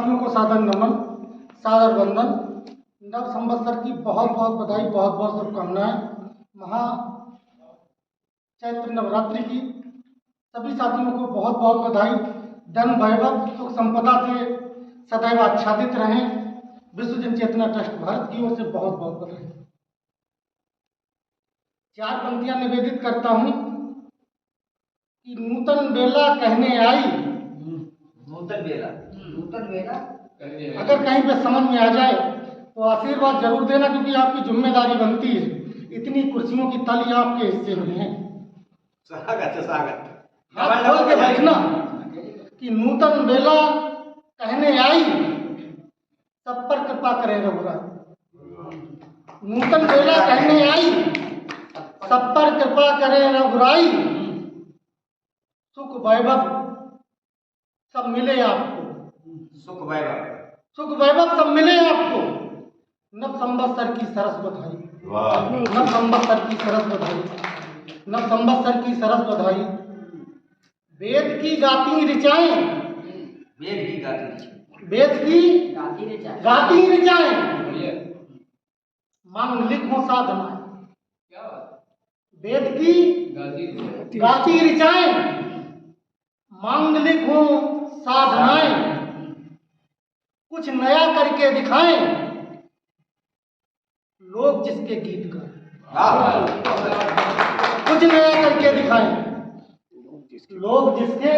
साथियों को सादर नमन, सादर वंदन। नव संवत्सर की बहुत बहुत बधाई, बहुत बहुत शुभकामनाएं। महा चैत्र नवरात्रि की सभी साथियों को बहुत बहुत बधाई। धन वैभव सुख संपदा से सदैव आच्छादित रहें। विश्व जन चेतना ट्रस्ट भारत की ओर से बहुत बहुत बधाई। 4 पंक्तियां निवेदित करता हूं कि नूतन बेला कहने आई। नूतन बेला अगर कहीं पे समझ में आ जाए तो आशीर्वाद जरूर देना, क्योंकि आपकी जिम्मेदारी बनती है। इतनी कुर्सियों की ताली आपके हिस्से में है। स्वागत हाथ खोल के बैठना कि नूतन बेला कहने आई, सब पर कृपा करे रघुराई। नूतन बेला कहने आई, सब पर कृपा करे रघुराई। सुख वैभव सब मिले आपको, सुख वैभव सब मिले आपको। नव संवत्सर की सरस बधाई, नव संवत्सर की सरस बधाई, नव संवत्सर की सरस बधाई। वेद की गाती ऋचाएं, वेद की गाती ऋचाएं, मांगलिक हो साधनाएं। वेद की गाती ऋचाएं, मांगलिक हो साधनाएं। कुछ नया करके दिखाएं, लोग जिसके गीत गाएं। कुछ नया करके दिखाएं, लोग जिसके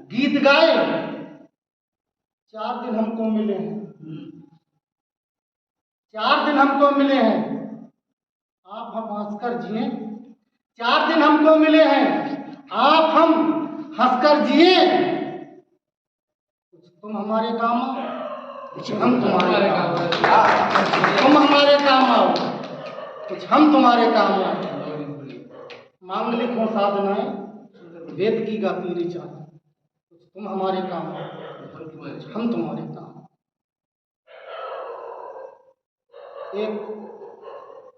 गीत गाएं। 4 दिन हमको मिले हैं, 4 दिन हमको मिले हैं, आप हम हंसकर जिए। 4 दिन हमको मिले हैं, आप हम हंसकर जिए। तुम हमारे काम आओ, हम तुम्हारे काम आओ। तुम हमारे काम आओ, कुछ हम तुम्हारे काम आओ। मांगलिक हो साधनाएं, वेद की गाती ऋचाएं। तुम हमारे काम आओ, हम तुम्हारे काम आओ। एक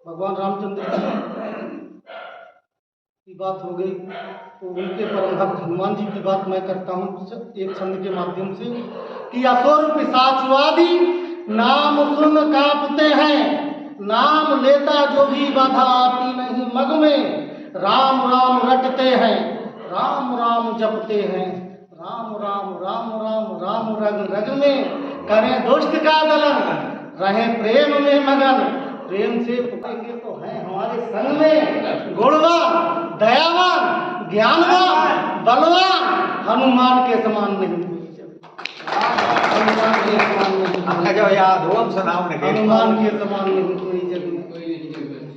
भगवान रामचंद्र जी की बात हो गई तो उनके परम भक्त हनुमान जी की बात मैं करता हूँ एक छंद के माध्यम से कि असुर पिशाचवादी नाम सुन कांपते हैं। नाम लेता जो भी बाधा आती नहीं मग में। राम राम रटते हैं, राम राम जपते हैं। राम राम राम राम राम रग रग में। करें दुष्ट का दलन, रहें प्रेम में मगन। प्रेम से पुकारेंगे तो है हमारे संग में। गुणवान, दयावान, ज्ञानवान, बलवान, हनुमान के समान नहीं कोई जग। हनुमान के समान नहीं, जो याद हो हम सुनाओ नहीं। हनुमान के समान नहीं कोई जग में,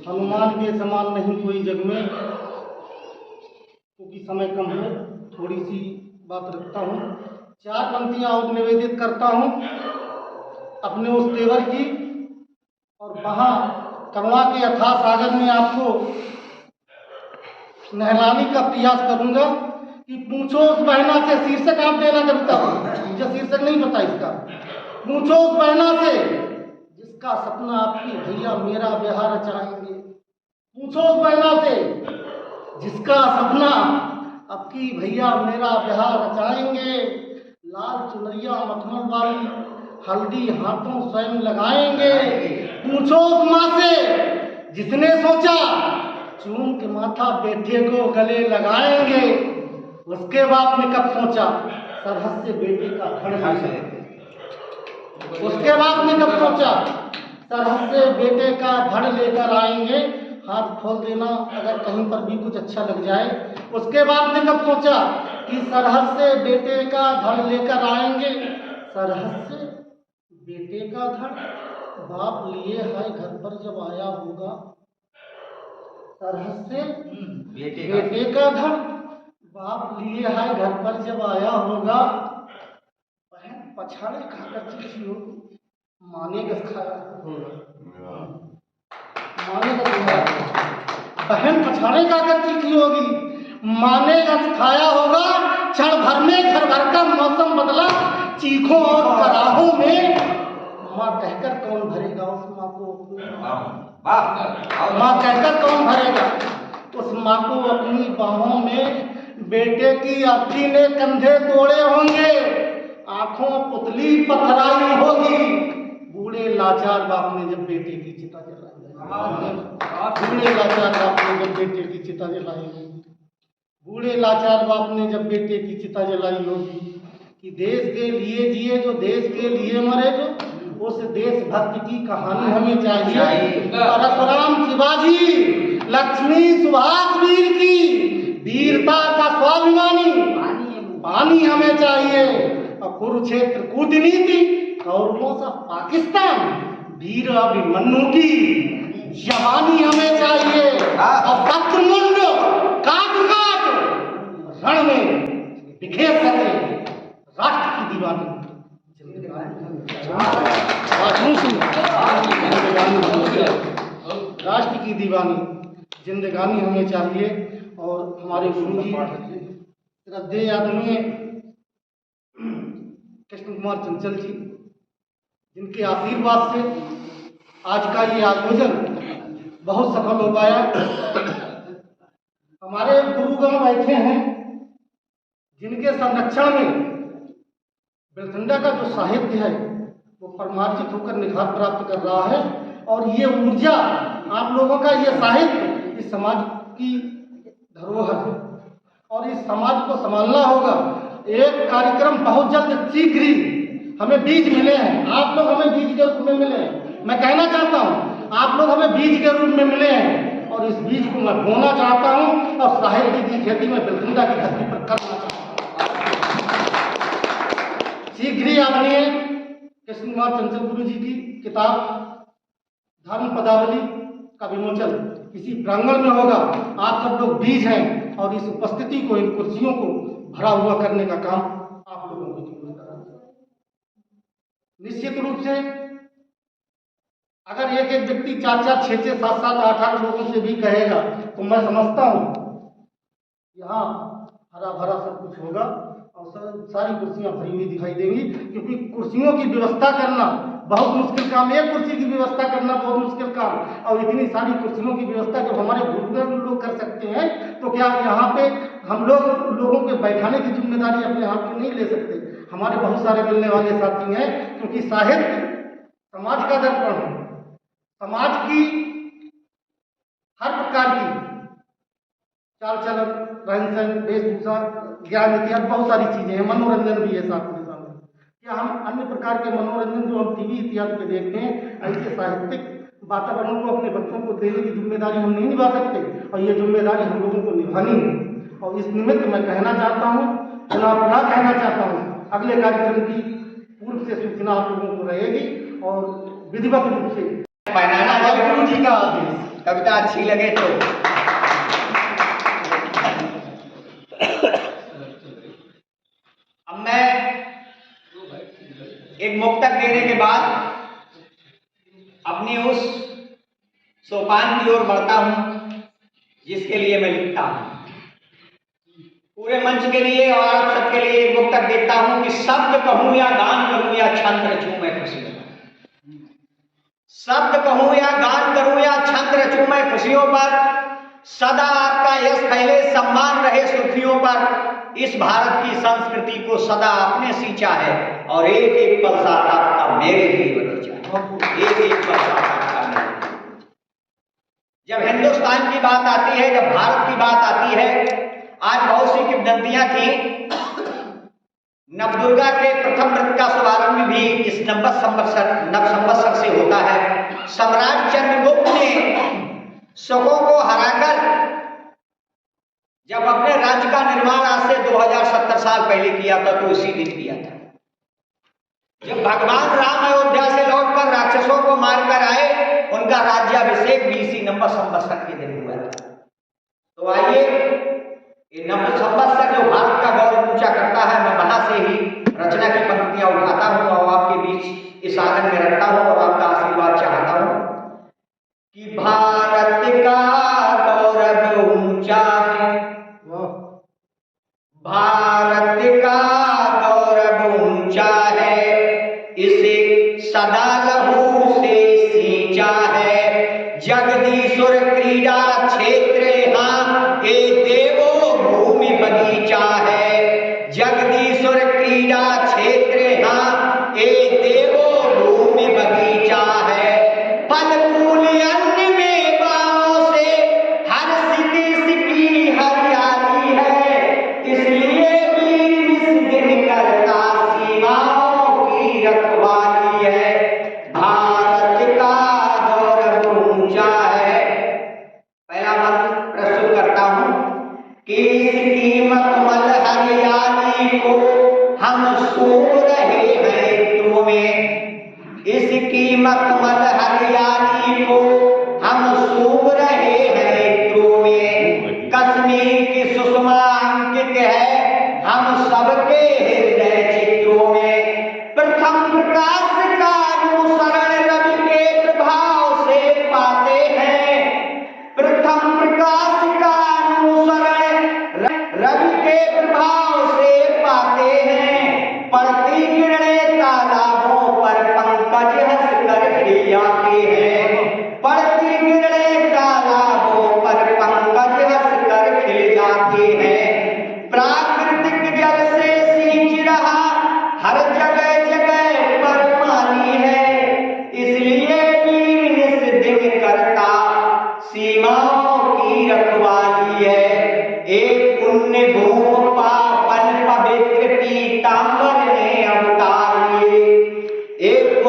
हनुमान के समान नहीं कोई जग में। क्योंकि समय कम है, थोड़ी सी बात रखता हूँ। 4 पंक्तियां और निवेदित करता हूँ अपने उस तेवर की, और वहाँ करुणा के अथाह सागर में आपको नहलाने का प्रयास करूंगा कि पूछो उस बहना से। शीर्षक आप देना कविता को, मुझे शीर्षक नहीं पता इसका। पूछो उस बहना से जिसका सपना आपकी भैया मेरा ब्याह रचाएंगे। पूछो उस बहना से जिसका सपना आपकी भैया मेरा ब्याह रचाएंगे। लाल चुनरिया मखमल वाली हल्दी हाथों स्वयं लगाएंगे। पूछो उस माँ से जिसने सोचा चूम के माथा बेटे को गले लगाएंगे। उसके बाप ने कब सोचा सरहद से बेटे का धड़ लेकर। उसके बाप ने कब सोचा सरहद से बेटे का धड़ लेकर आएंगे। हाथ खोल देना अगर कहीं पर भी कुछ अच्छा लग जाए। उसके बाप ने कब सोचा कि सरहद से बेटे का धड़ लेकर आएंगे। सरहद से बेटे का धड़ बाप लिए है घर पर जब आया होगा। सरहद से बेटे का धड़ बाप लिए है घर पर जब आया होगा। बहन पछाड़े खाकर चिट्ठी होगी, माने गस खाया होगा। माने गस खाया, बहन पछाड़े खाकर चिट्ठी होगी, माने गस खाया होगा। क्षण भर में घर भर का मौसम बदला, चीखों और कराहों में। माँ कहकर कौन भरेगा उस माँ को, माँ कहकर कौन भरेगा उस माँ को अपनी बाहों में। बेटे की अर्थी ने कंधे तोड़े होंगे, आंखों पुतली पथराई होगी। बूढ़े लाचार बाप ने जब बेटे की चिता जलाई, बूढ़े लाचार बाप ने जब बेटे की चिता जलाई होगी, बूढ़े लाचार बाप ने जब बेटे की चिता जलाई होगी, कि देश के लिए जिए जो देश के लिए मरे जो, उस देशभक्ति की कहानी हमें चाहिए। परशुराम शिवाजी, लक्ष्मी सुभाष वीर की वीरता का स्वाभिमानी पानी हमें चाहिए। और कुरुक्षेत्र कूटनीति, कौरवों सा पाकिस्तान, वीर अभिमन्यु की जवानी हमें चाहिए। और शत्रुमुंड काट काट रण में बिखेर सके राष्ट्र की दीवानी, राष्ट्र की दीवानी जिंदगानी हमें चाहिए। और हमारे गुरु जी श्रद्धेय आदरणीय कृष्ण कुमार चंचल जी, जिनके आशीर्वाद से आज का ये आयोजन बहुत सफल हो पाया। हमारे गुरुगण बैठे हैं जिनके संरक्षण में बिरथंडा का जो साहित्य है वो परमार्जित होकर निखार प्राप्त कर रहा है। और ये ऊर्जा, आप लोगों का ये साहित्य इस समाज की धरोहर है और इस समाज को संभालना होगा। एक कार्यक्रम बहुत जल्द शीघ्र ही हमें बीज मिले हैं, आप लोग हमें बीज के रूप में मिले हैं। मैं कहना चाहता हूँ आप लोग हमें बीज के रूप में मिले हैं और इस बीज को मैं बोना चाहता हूँ और साहित्य की खेती में बिरथंडा की धरती पर करना चाहता हूँ। शीघ्र ही आदरणीय कृष्ण कुमार चंचल गुरु जी की किताब धर्म पदावली का विमोचन इसी प्रांगण में होगा। आप सब लोग बीज हैं और इस उपस्थिति को, इन कुर्सियों को भरा हुआ करने का काम आप लोगों की जिम्मेदारी है। निश्चित रूप से अगर एक एक व्यक्ति 4-4, 6-6, 7-7, 8-8 लोगों से भी कहेगा तो मैं समझता हूँ यहाँ हरा भरा सब कुछ होगा और सारी कुर्सियां भरी हुई दिखाई देंगी। क्योंकि कुर्सियों की व्यवस्था करना बहुत मुश्किल काम, एक कुर्सी की व्यवस्था करना बहुत मुश्किल काम, और इतनी सारी कुर्सियों की व्यवस्था जब हमारे गुरुजन लोग कर सकते हैं तो क्या यहाँ पे हम लोगों के बैठाने की जिम्मेदारी अपने हाथ में नहीं ले सकते। हमारे बहुत सारे मिलने वाले साथी हैं, क्योंकि साहित्य समाज का दर्पण है। समाज की हर प्रकार की चाल चलन, रहन सहन, वेशभूषा, ज्ञान, इतिहास, बहुत सारी चीजें हैं। मनोरंजन भी है साथ में साथ। क्या हम अन्य प्रकार के मनोरंजन जो हम टीवी इतिहास पे देखते हैं, ऐसे साहित्यिक वातावरण को अपने बच्चों को देने की जिम्मेदारी हम नहीं निभा सकते और ये जिम्मेदारी हम लोगों को निभानी है। और इस निमित्त मैं कहना चाहता हूँ, पुनः कहना चाहता हूँ, अगले कार्यक्रम की पूर्व से सूचना आप लोगों को रहेगी और विधिवत रूप से पहनाना गुरु जी का आदेश। कविता अच्छी लगे तो अब मैं एक मुक्तक देने के बाद अपनी उस सोपान की ओर बढ़ता हूं जिसके लिए मैं लिखता हूं। पूरे मंच के लिए और आप सबके लिए एक मुक्तक देता हूं कि शब्द कहूं या गान करूं या छंद रचूं मैं खुशियों पर। शब्द कहूं या गान करूं या छंद रचूं मैं खुशियों पर। सदा आपका यश फैले, सम्मान रहे सुर्खियों पर। इस भारत की संस्कृति को सदा आपने सींचा है और एक एक पल साथ आपका मेरे लिए बगीचा है। एक एक पल साथ आपका मेरे। जब हिंदुस्तान की बात आती है, जब भारत की बात आती है, आज बहुत सी किंवदंतियां थी। नवदुर्गा के प्रथम व्रत का शुभारंभ भी इस नव संवत्सर से होता है। सम्राट चंद्रगुप्त ने शकों को हराकर जब अपने राज्य का निर्माण आज से 2070 साल पहले किया था तो इसी दिन किया था। जब भगवान राम अयोध्या से लौटकर राक्षसों को मारकर आए, उनका राज्याभिषेक भी इसी नव संवत्सर के दिन हुआ था। तो आइए, ये नव संवत्सर जो भारत का गौरव ऊंचा करता है, मैं वहां से ही रचना की पंक्तियां उठाता हूं और आपके बीच इस आंगन में रखता हूं और आपका आशीर्वाद चाहता हूं कि भारत का गौरव ऊंचा है, भारत का गौरव ऊंचा है, इसे सदा लहू से सींचा है। जगदीश्वर क्रीड़ा क्षेत्र यहाँ ये देवो भूमि बगीचा है। जगदीश्वर क्रीड़ा क्षेत्र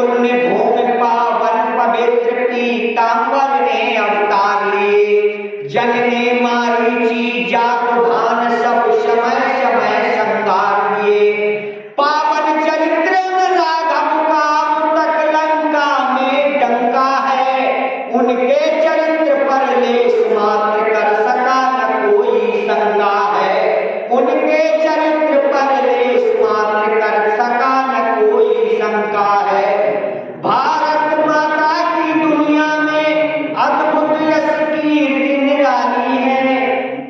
पुण्य भूमि पावन पवित्र पीतांबर ने अवतार लिए। जनने मारीची जात भान सब समय समय संगार दिए। पावन चरित्र राघव का तक लंका में डंका है। उनके चरित्र पर लेस मात्र कर सका न कोई शंका है। उनके चरित्र पर लेस मात्र कर सका न कोई शंका है। भारत माता की दुनिया में अद्भुत यश कीर्ति निराली है।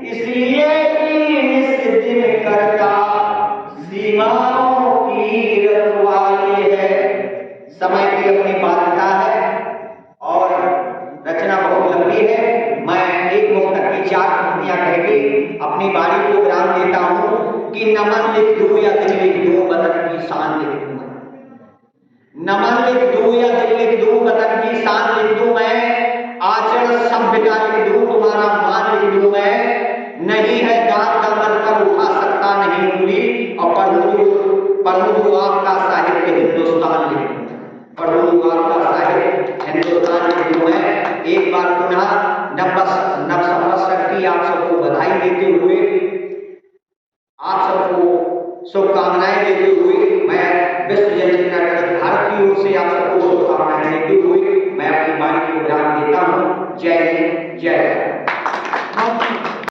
इसलिए इस दिन करता सीमाओं की रखवाली है। समय की अपनी बाध्यता है और रचना बहुत लंबी है। मैं एक मुक्तक की 4 पंक्तियां कहकर अपनी वाणी को विराम देता हूं कि नमन लिख दूं या दिल लिख दूं, वतन की शान लिख दूं। नमन लिख दूं या दिल लिख दूं, वतन की शान लिख दूं मैं। आचरण सभ्यता लिख दूं, तुम्हारा मान लिख दूं मैं। नहीं है दांत दमन कर उठा सकता नहीं उंगली, और पढ़ूं जो आपका साहित्य हिंदुस्तान लिख दूं। पढ़ूं जो आपका साहित्य हिंदुस्तान लिख दूं मैं। एक बार पुनः नव संवत्सर की आप सबको बधाई देते हुए, आप सबको शुभकामनाएं देते हुए, मैं विश्व जनचेतना ट्रस्ट भारत की ओर से आप सबको शुभकामनाएं देते हुए मैं अपनी वाणी को विराम देता हूं। जय हिंद, जय भारत।